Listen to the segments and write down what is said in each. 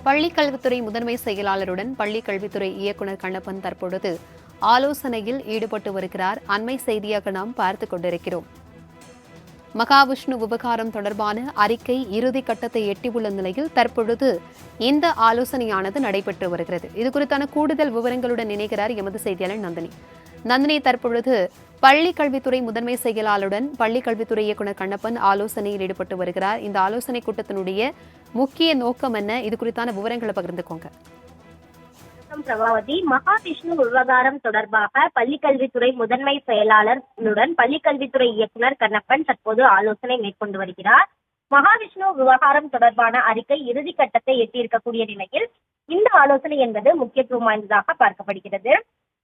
பள்ளிக்கல்வித்துறை முதன்மை செயலாளருடன் பள்ளிக்கல்வித்துறை இயக்குநர் கண்ணப்பன் தற்பொழுது ஆலோசனையில் ஈடுபட்டு வருகிறார். அண்மை செய்தியாக நாம் பார்த்துக் கொண்டிருக்கிறோம். மகாவிஷ்ணு விவகாரம் தொடர்பான அறிக்கை இறுதி கட்டத்தை எட்டியுள்ள நிலையில் தற்பொழுது இந்த ஆலோசனையானது நடைபெற்று வருகிறது. இதுகுறித்தான கூடுதல் விவரங்களுடன் இணைகிறார் எமது செய்தியாளர் நந்தினி. நந்தினி, தற்பொழுது பள்ளிக்கல்வித்துறை முதன்மை செயலாளருடன் பள்ளிக்கல்வித்துறை இயக்குநர் கண்ணப்பன் ஆலோசனையில் ஈடுபட்டு வருகிறார். இந்த ஆலோசனை கூட்டத்தினுடைய முக்கிய நோக்கம் என்ன? இது குறித்தான விவரங்களை பகிர்ந்துக்கோங்க. பிரபாவதி, மகாவிஷ்ணு விவகாரம் தொடர்பாக பள்ளிக்கல்வித்துறை முதன்மை செயலாளருடன் பள்ளிக்கல்வித்துறை இயக்குநர் கண்ணப்பன் தற்போது ஆலோசனை மேற்கொண்டு வருகிறார். மகாவிஷ்ணு விவகாரம் தொடர்பான அறிக்கை இறுதி கட்டத்தை எட்டியிருக்கக்கூடிய நிலையில் இந்த ஆலோசனை என்பது முக்கியத்துவம் வாய்ந்ததாக பார்க்கப்படுகிறது.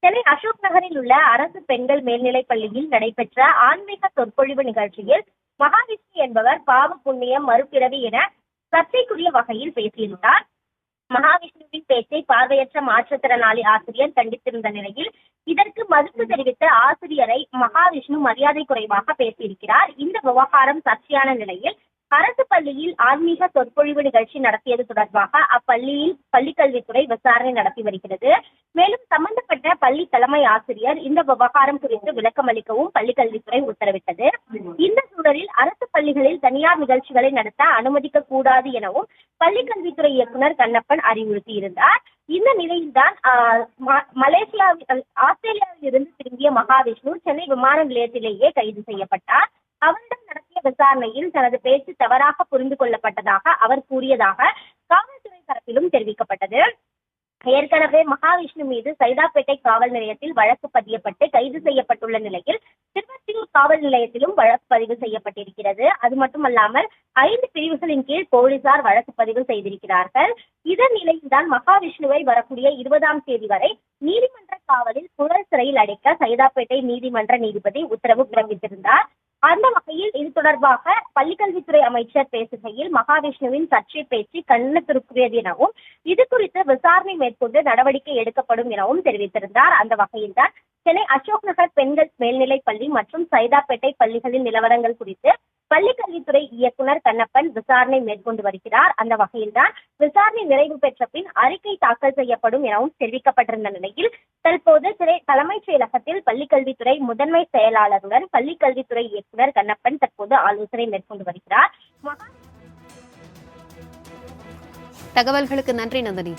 சென்னை அசோக் நகரில் உள்ள அரசு பெண்கள் மேல்நிலைப் பள்ளியில் நடைபெற்ற ஆன்மீக சொற்பொழிவு நிகழ்ச்சியில் மகாவிஷ்ணு என்பவர் பாவ புண்ணியம் மறுபிறவி என சர்ச்சைக்குரிய வகையில் பேசியிருந்தார். மகாவிஷ்ணுவின் பேச்சை பார்வையற்ற மாற்றுத்திறனாளி ஆசிரியர் கண்டித்திருந்த நிலையில் இதற்கு மறுப்பு தெரிவித்த ஆசிரியரை மகாவிஷ்ணு மரியாதை குறைவாக பேசியிருக்கிறார். இந்த விவகாரம் சர்ச்சையான நிலையில் அரசு பள்ளியில் ஆன்மீக சொற்பொழிவு நிகழ்ச்சி நடத்தியது தொடர்பாக அப்பள்ளியில் பள்ளிக்கல்வித்துறை விசாரணை நடத்தி வருகிறது. மேலும் சம்பந்தப்பட்ட பள்ளி தலைமை ஆசிரியர் இந்த விவகாரம் குறித்து விளக்கம் அளிக்கவும் பள்ளிக்கல்வித்துறை உத்தரவிட்டது. இந்த சூழலில் அரசு பள்ளிகளில் தனியார் நிகழ்ச்சிகளை நடத்த அனுமதிக்க கூடாது எனவும் பள்ளிக்கல்வித்துறை இயக்குநர் கண்ணப்பன் அறிவுறுத்தியிருந்தார். இந்த நிலையில்தான் ஆஸ்திரேலியாவில் இருந்து திரும்பிய மகாவிஷ்ணு சென்னை விமான நிலையத்திலேயே கைது செய்யப்பட்டார். அவரிடம் நடத்திய விசாரணையில் தனது பேச்சு தவறாக புரிந்து கொள்ளப்பட்டதாக அவர் கூறியதாக காவல்துறை தரப்பிலும் தெரிவிக்கப்பட்டது. ஏற்கனவே மகாவிஷ்ணு மீது சைதாப்பேட்டை காவல் நிலையத்தில் வழக்கு பதியப்பட்டு கைது செய்யப்பட்டுள்ள நிலையில் திருவொற்றியூர் காவல் நிலையத்திலும் வழக்கு பதிவு செய்யப்பட்டிருக்கிறது. அது மட்டுமல்லாமல் 5 பிரிவுகளின் கீழ் போலீசார் வழக்கு பதிவு செய்திருக்கிறார்கள். இதன் நிலையில்தான் மகாவிஷ்ணுவை வரக்கூடிய 20ஆம் தேதி வரை நீதிமன்ற காவலில் புழல் சிறையில் அடைக்க சைதாப்பேட்டை நீதிமன்ற நீதிபதி உத்தரவு பிறப்பித்திருந்தார். அந்த வகையில் இது தொடர்பாக பள்ளிக்கல்வித்துறை அமைச்சர் பேசுகையில் மகாவிஷ்ணுவின் சர்ச்சை பேச்சு கண்டனத்திற்குரியது எனவும் இது குறித்து விசாரணை மேற்கொண்டு நடவடிக்கை எடுக்கப்படும் எனவும் தெரிவித்திருந்தார். அந்த வகையில்தான் சென்னை அசோக் நகர் பெண்கள் மேல்நிலைப் பள்ளி மற்றும் சைதாப்பேட்டை பள்ளிகளின் நிலவரங்கள் குறித்து பள்ளிக்கல்வித்துறை இயக்குநர் கண்ணப்பன் விசாரணை மேற்கொண்டு வருகிறார். அந்த வகையில்தான் விசாரணை நிறைவு பெற்ற பின் அறிக்கை தாக்கல் செய்யப்படும் எனவும் தெரிவிக்கப்பட்டிருந்த நிலையில் தற்போது தலைமைச் செயலகத்தில் பள்ளிக்கல்வித்துறை முதன்மை செயலாளருடன் பள்ளிக்கல்வித்துறை இயக்குநர் கண்ணப்பன் தற்போது ஆலோசனை மேற்கொண்டு வருகிறார். தகவல்களுக்கு நன்றி நந்தினி.